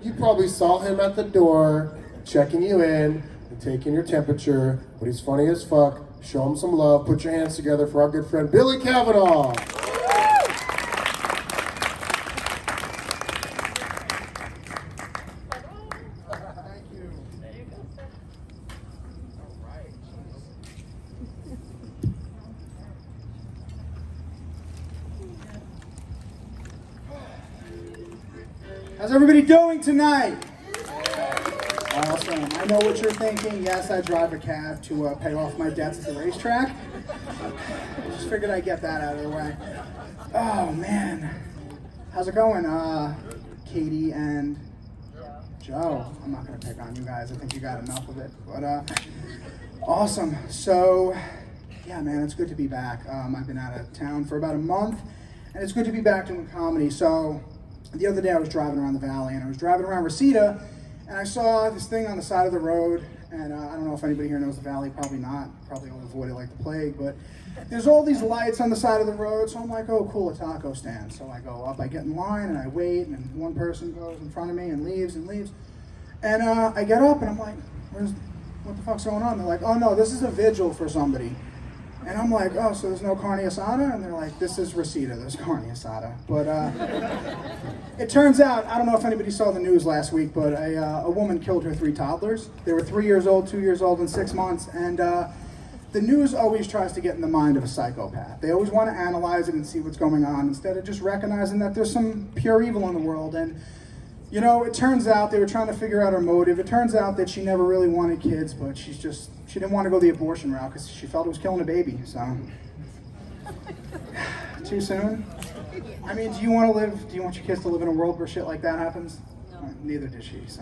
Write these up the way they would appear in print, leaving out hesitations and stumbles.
You probably saw him at the door, checking you in and taking your temperature, but he's funny as fuck. Show him some love. Put your hands together for our good friend, Billy Cavanagh. How's everybody doing tonight? Awesome. I know what you're thinking. Yes, I drive a cab to pay off my debts at the racetrack. I just figured I'd get that out of the way. Oh, man. How's it going? Katie and Joe. I'm not going to pick on you guys. I think you got enough of it. But awesome. So, yeah, man, it's good to be back. I've been out of town for about a month, and it's good to be back doing comedy. So, the other day I was driving around the valley, and I was driving around Reseda, and I saw this thing on the side of the road, and I don't know if anybody here knows the valley, probably not, probably all avoid it like the plague, but there's all these lights on the side of the road, so I'm like, oh cool, a taco stand. So I go up, I get in line, and I wait, and one person goes in front of me and leaves, and I get up, and I'm like, what the fuck's going on? They're like, oh no, this is a vigil for somebody. And I'm like, oh, so there's no carne asada? And they're like, this is Reseda, there's carne asada. But it turns out, I don't know if anybody saw the news last week, but a woman killed her 3 toddlers. They were 3 years old, 2 years old, and 6 months. And the news always tries to get in the mind of a psychopath. They always want to analyze it and see what's going on instead of just recognizing that there's some pure evil in the world. And you know, it turns out they were trying to figure out her motive. It turns out that she never really wanted kids, but she didn't want to go the abortion route because she felt it was killing a baby, so. Too soon? I mean, do you want your kids to live in a world where shit like that happens? No. Neither did she, so.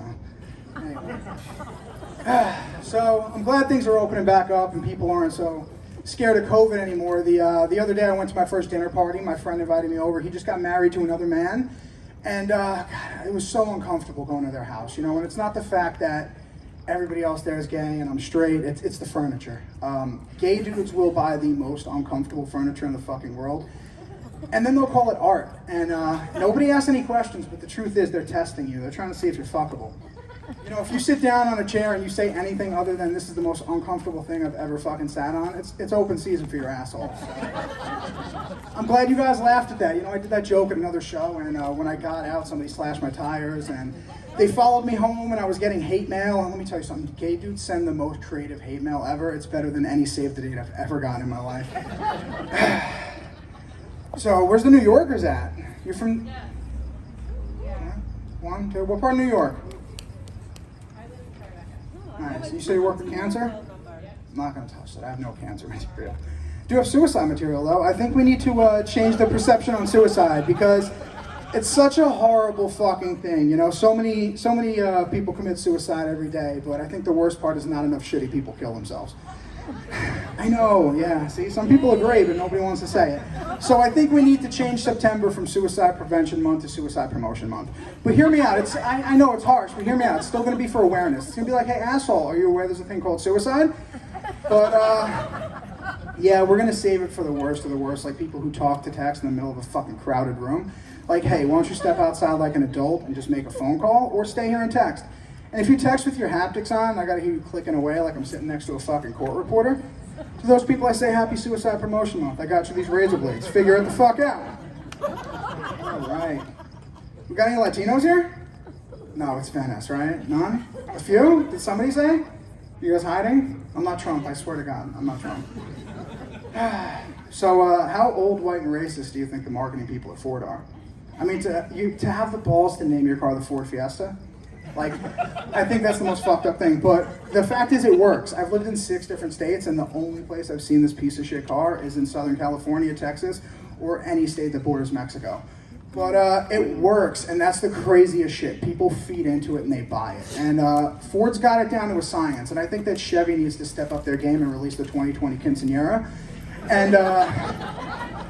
Anyway. So, I'm glad things are opening back up and people aren't so scared of COVID anymore. The other day I went to my first dinner party. My friend invited me over. He just got married to another man. And God, it was so uncomfortable going to their house, you know, and it's not the fact that everybody else there is gay and I'm straight, it's the furniture. Gay dudes will buy the most uncomfortable furniture in the fucking world, and then they'll call it art. And nobody asks any questions, but the truth is they're testing you. They're trying to see if you're fuckable. You know, if you sit down on a chair and you say anything other than this is the most uncomfortable thing I've ever fucking sat on, it's open season for your asshole. I'm glad you guys laughed at that. You know, I did that joke at another show, and when I got out, somebody slashed my tires, and they followed me home, and I was getting hate mail. And let me tell you something, gay dudes send the most creative hate mail ever. It's better than any save the date I've ever gotten in my life. So, where's the New Yorkers at? You're from? Yeah. 1, 2, what part of New York? Nice. You say you work for cancer? I'm not going to touch that. I have no cancer material. Do have suicide material, though. I think we need to change the perception on suicide because it's such a horrible fucking thing. You know, so many people commit suicide every day, but I think the worst part is not enough shitty people kill themselves. I know, yeah. See, some people agree, but nobody wants to say it. So I think we need to change September from Suicide Prevention Month to Suicide Promotion Month. But hear me out. I know it's harsh, but hear me out. It's still going to be for awareness. It's going to be like, hey, asshole, are you aware there's a thing called suicide? But, yeah, we're going to save it for the worst of the worst, like people who talk to text in the middle of a fucking crowded room. Like, hey, why don't you step outside like an adult and just make a phone call, or stay here and text. And if you text with your haptics on, I gotta hear you clicking away like I'm sitting next to a fucking court reporter. To those people I say happy Suicide Promotion Month. I got you these razor blades. Figure it the fuck out. All right. We got any Latinos here? No, it's Venice, right? None? A few? Did somebody say? You guys hiding? I'm not Trump, I swear to God, I'm not Trump. So, how old, white, and racist do you think the marketing people at Ford are? I mean, to have the balls to name your car the Ford Fiesta, like, I think that's the most fucked up thing. But the fact is, it works. I've lived in 6 different states, and the only place I've seen this piece of shit car is in Southern California, Texas, or any state that borders Mexico. But it works, and that's the craziest shit. People feed into it and they buy it. And Ford's got it down to a science, and I think that Chevy needs to step up their game and release the 2020 Quinceañera. And,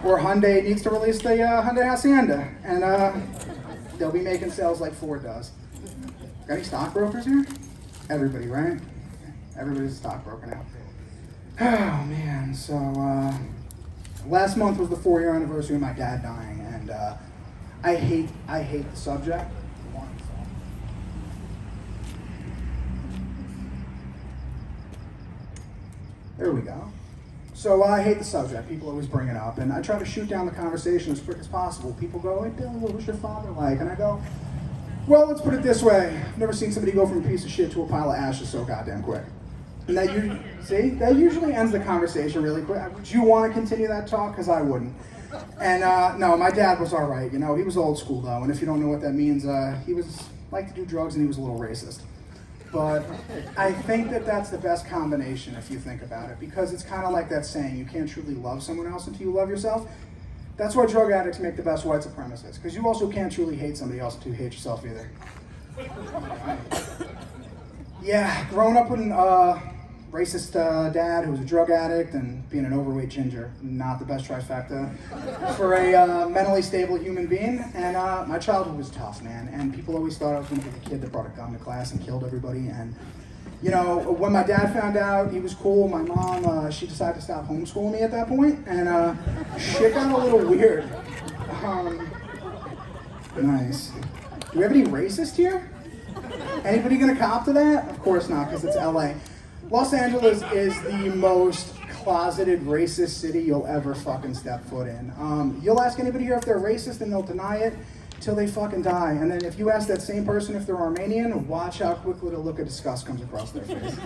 or Hyundai needs to release the Hyundai Hacienda, and they'll be making sales like Ford does. Got any stockbrokers here? Everybody, right? Everybody's a stockbroker now. Oh man, so last month was the 4-year anniversary of my dad dying, and I hate the subject. There we go. So I hate the subject. People always bring it up, and I try to shoot down the conversation as quick as possible. People go, "Hey, Bill, what was your father like?" And I go, "Well, let's put it this way. I've never seen somebody go from a piece of shit to a pile of ashes so goddamn quick." And that usually ends the conversation really quick. Would you want to continue that talk? Because I wouldn't. And no, my dad was all right. You know, he was old school though, and if you don't know what that means, he was liked to do drugs and he was a little racist. But I think that that's the best combination if you think about it, because it's kind of like that saying, you can't truly love someone else until you love yourself. That's why drug addicts make the best white supremacists, because you also can't truly hate somebody else until you hate yourself either. Yeah, growing up with a racist dad who was a drug addict and being an overweight ginger, not the best trifecta for a mentally stable human being. And my childhood was tough, man. And people always thought I was going to be the kid that brought a gun to class and killed everybody. And you know, when my dad found out, he was cool. My mom, she decided to stop homeschooling me at that point, and shit got a little weird. Nice. Do we have any racists here? Anybody gonna cop to that? Of course not, because it's LA. Los Angeles is the most closeted racist city you'll ever fucking step foot in. You'll ask anybody here if they're racist and they'll deny it till they fucking die. And then if you ask that same person if they're Armenian, watch how quickly the look of disgust comes across their face.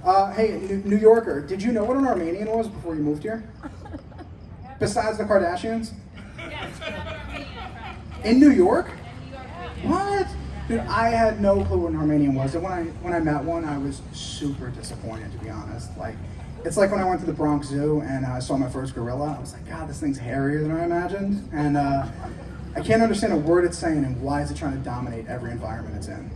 Yeah. Hey, New Yorker, did you know what an Armenian was before you moved here? Besides the Kardashians? In New York? What? Dude, I had no clue what an Armenian was, and when I met one, I was super disappointed, to be honest. Like, it's like when I went to the Bronx Zoo and I saw my first gorilla. I was like, God, this thing's hairier than I imagined, and I can't understand a word it's saying, and why is it trying to dominate every environment it's in?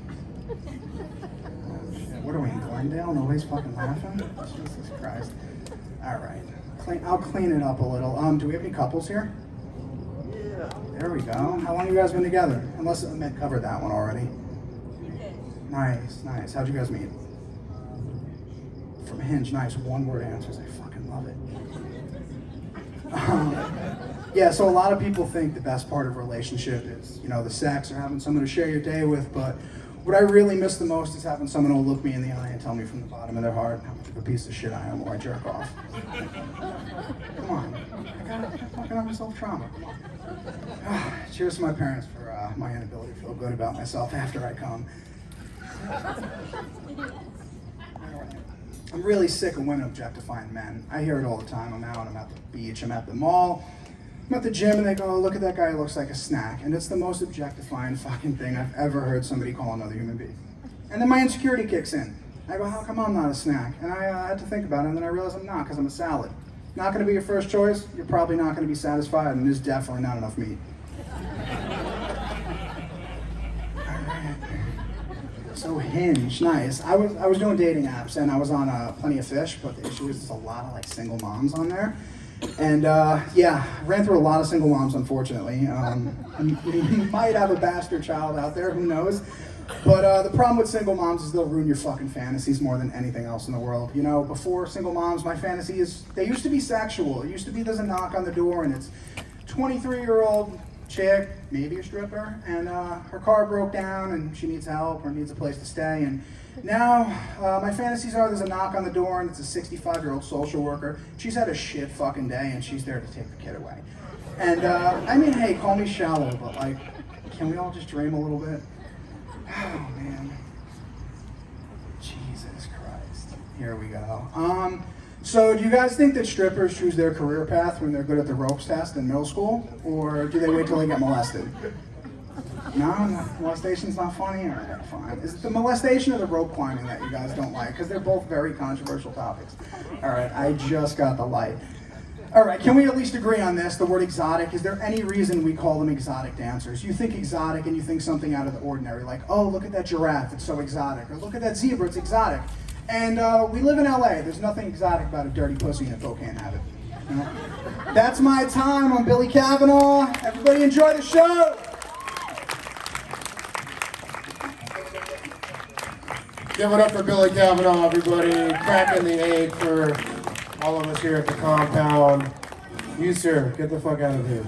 Shit, what are we in Glendale? Nobody's fucking laughing? Jesus Christ! All right, I'll clean it up a little. Do we have any couples here? There we go. How long have you guys been together? Unless Amit covered that one already. Nice, nice. How'd you guys meet? From Hinge. Nice. One-word answers. I fucking love it. Yeah, so a lot of people think the best part of a relationship is, you know, the sex or having someone to share your day with, but what I really miss the most is having someone who will look me in the eye and tell me from the bottom of their heart how much of a piece of shit I am or I jerk off. Come on. I gotta fucking have myself trauma. Come on. Cheers to my parents for my inability to feel good about myself after I come. I'm really sick of women objectifying men. I hear it all the time. I'm out, I'm at the beach, I'm at the mall, I'm at the gym, and they go, oh, look at that guy, he looks like a snack. And it's the most objectifying fucking thing I've ever heard somebody call another human being. And then my insecurity kicks in. I go, how come I'm not a snack? And I had to think about it, and then I realized I'm not, because I'm a salad. Not going to be your first choice, you're probably not going to be satisfied, and there's definitely not enough meat. So Hinge, nice. I was doing dating apps, and I was on Plenty of Fish, but the issue is there's a lot of like single moms on there. And yeah, ran through a lot of single moms, unfortunately. You might have a bastard child out there, who knows? But the problem with single moms is they'll ruin your fucking fantasies more than anything else in the world. You know, before single moms, my fantasy is, they used to be sexual. It used to be there's a knock on the door and it's 23-year-old chick, maybe a stripper, and her car broke down and she needs help or needs a place to stay. And now my fantasies are there's a knock on the door and it's a 65-year-old social worker. She's had a shit fucking day and she's there to take the kid away. And I mean, hey, call me shallow, but like, can we all just dream a little bit? Oh man, Jesus Christ. Here we go. So do you guys think that strippers choose their career path when they're good at the ropes test in middle school, or do they wait till they get molested? No, molestation's not funny? All right, fine. Is it the molestation or the rope climbing that you guys don't like? Because they're both very controversial topics. All right, I just got the light. All right, can we at least agree on this, the word exotic? Is there any reason we call them exotic dancers? You think exotic and you think something out of the ordinary, like, oh, look at that giraffe, it's so exotic, or look at that zebra, it's exotic. And we live in LA, there's nothing exotic about a dirty pussy in a cocaine habit. You know? That's my time, I'm Billy Cavanagh. Everybody enjoy the show! Give it up for Billy Cavanagh, everybody. Cracking the egg for all of us here at the compound. You, sir, get the fuck out of here.